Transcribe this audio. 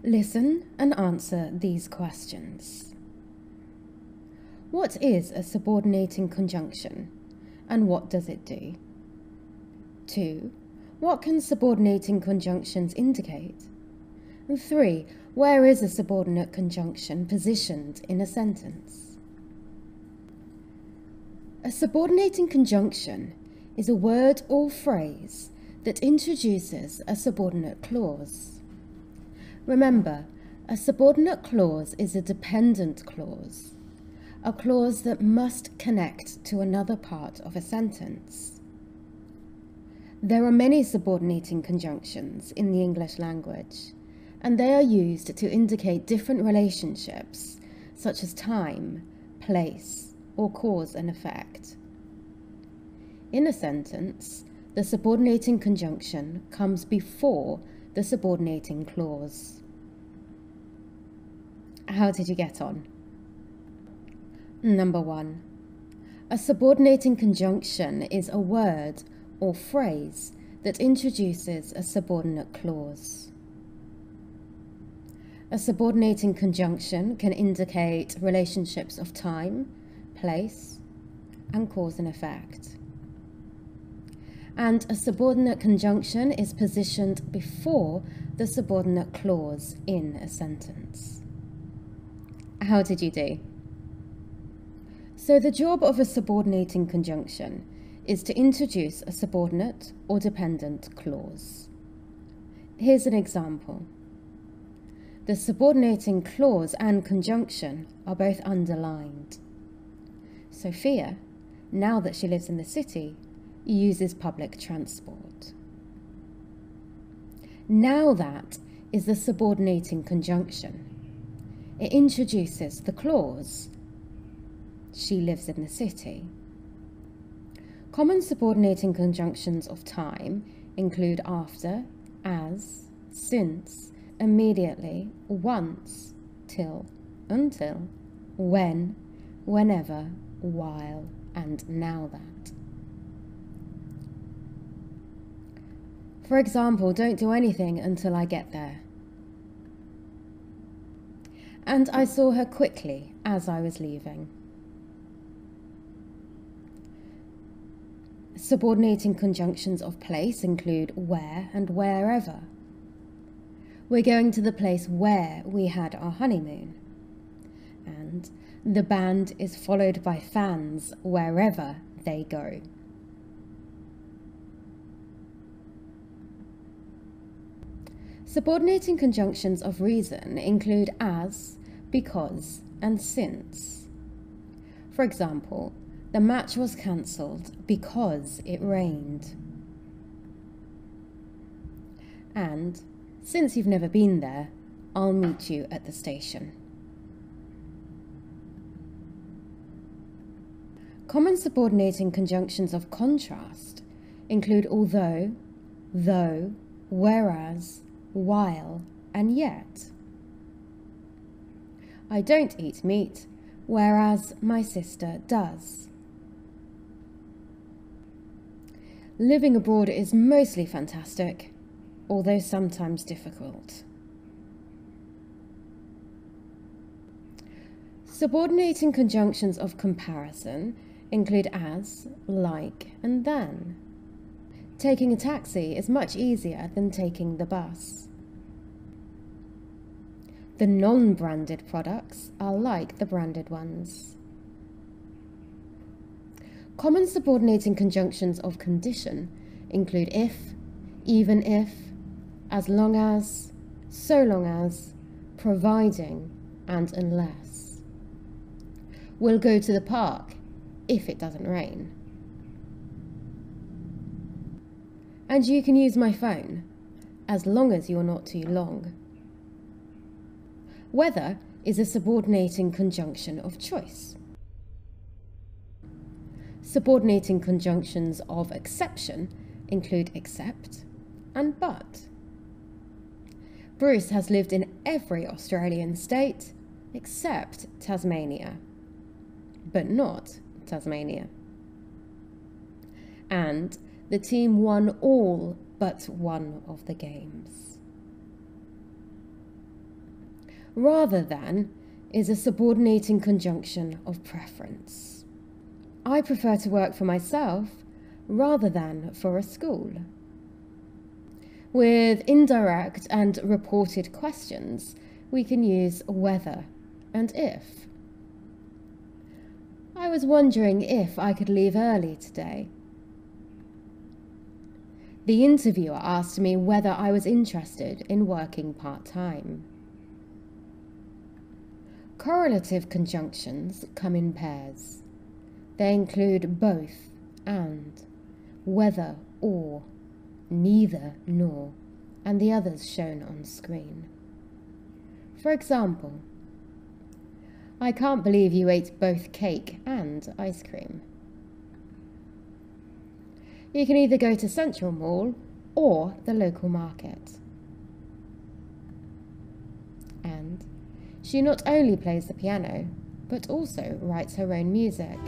Listen and answer these questions. What is a subordinating conjunction, and what does it do? 2. What can subordinating conjunctions indicate? And 3. Where is a subordinate conjunction positioned in a sentence? A subordinating conjunction is a word or phrase that introduces a subordinate clause. Remember, a subordinate clause is a dependent clause, a clause that must connect to another part of a sentence. There are many subordinating conjunctions in the English language, and they are used to indicate different relationships, such as time, place, or cause and effect. In a sentence, the subordinating conjunction comes before the subordinating clause. How did you get on? Number 1. A subordinating conjunction is a word or phrase that introduces a subordinate clause. A subordinating conjunction can indicate relationships of time, place, and cause and effect. And a subordinate conjunction is positioned before the subordinate clause in a sentence. How did you do? So the job of a subordinating conjunction is to introduce a subordinate or dependent clause. Here's an example. The subordinating clause and conjunction are both underlined. Sophia, now that she lives in the city, uses public transport. Now that is the subordinating conjunction. It introduces the clause. She lives in the city. Common subordinating conjunctions of time include after, as, since, immediately, once, till, until, when, whenever, while, and now that. For example, don't do anything until I get there. And I saw her quickly as I was leaving. Subordinating conjunctions of place include where and wherever. We're going to the place where we had our honeymoon. And the band is followed by fans wherever they go. Subordinating conjunctions of reason include as, because, and since. For example, the match was cancelled because it rained. And, since you've never been there, I'll meet you at the station. Common subordinating conjunctions of contrast include although, though, whereas, while, and yet. I don't eat meat, whereas my sister does. Living abroad is mostly fantastic, although sometimes difficult. Subordinating conjunctions of comparison include as, like, and than. Taking a taxi is much easier than taking the bus. The non-branded products are like the branded ones. Common subordinating conjunctions of condition include if, even if, as long as, so long as, providing, and unless. We'll go to the park if it doesn't rain. And you can use my phone, as long as you're not too long. Whether is a subordinating conjunction of choice. Subordinating conjunctions of exception include except and but. Bruce has lived in every Australian state except Tasmania, but not Tasmania. And the team won all but one of the games. Rather than is a subordinating conjunction of preference. I prefer to work for myself rather than for a school. With indirect and reported questions, we can use whether and if. I was wondering if I could leave early today. The interviewer asked me whether I was interested in working part-time. Correlative conjunctions come in pairs. They include both and, whether or, neither nor, and the others shown on screen. For example, I can't believe you ate both cake and ice cream. You can either go to Central Mall or the local market. And she not only plays the piano, but also writes her own music.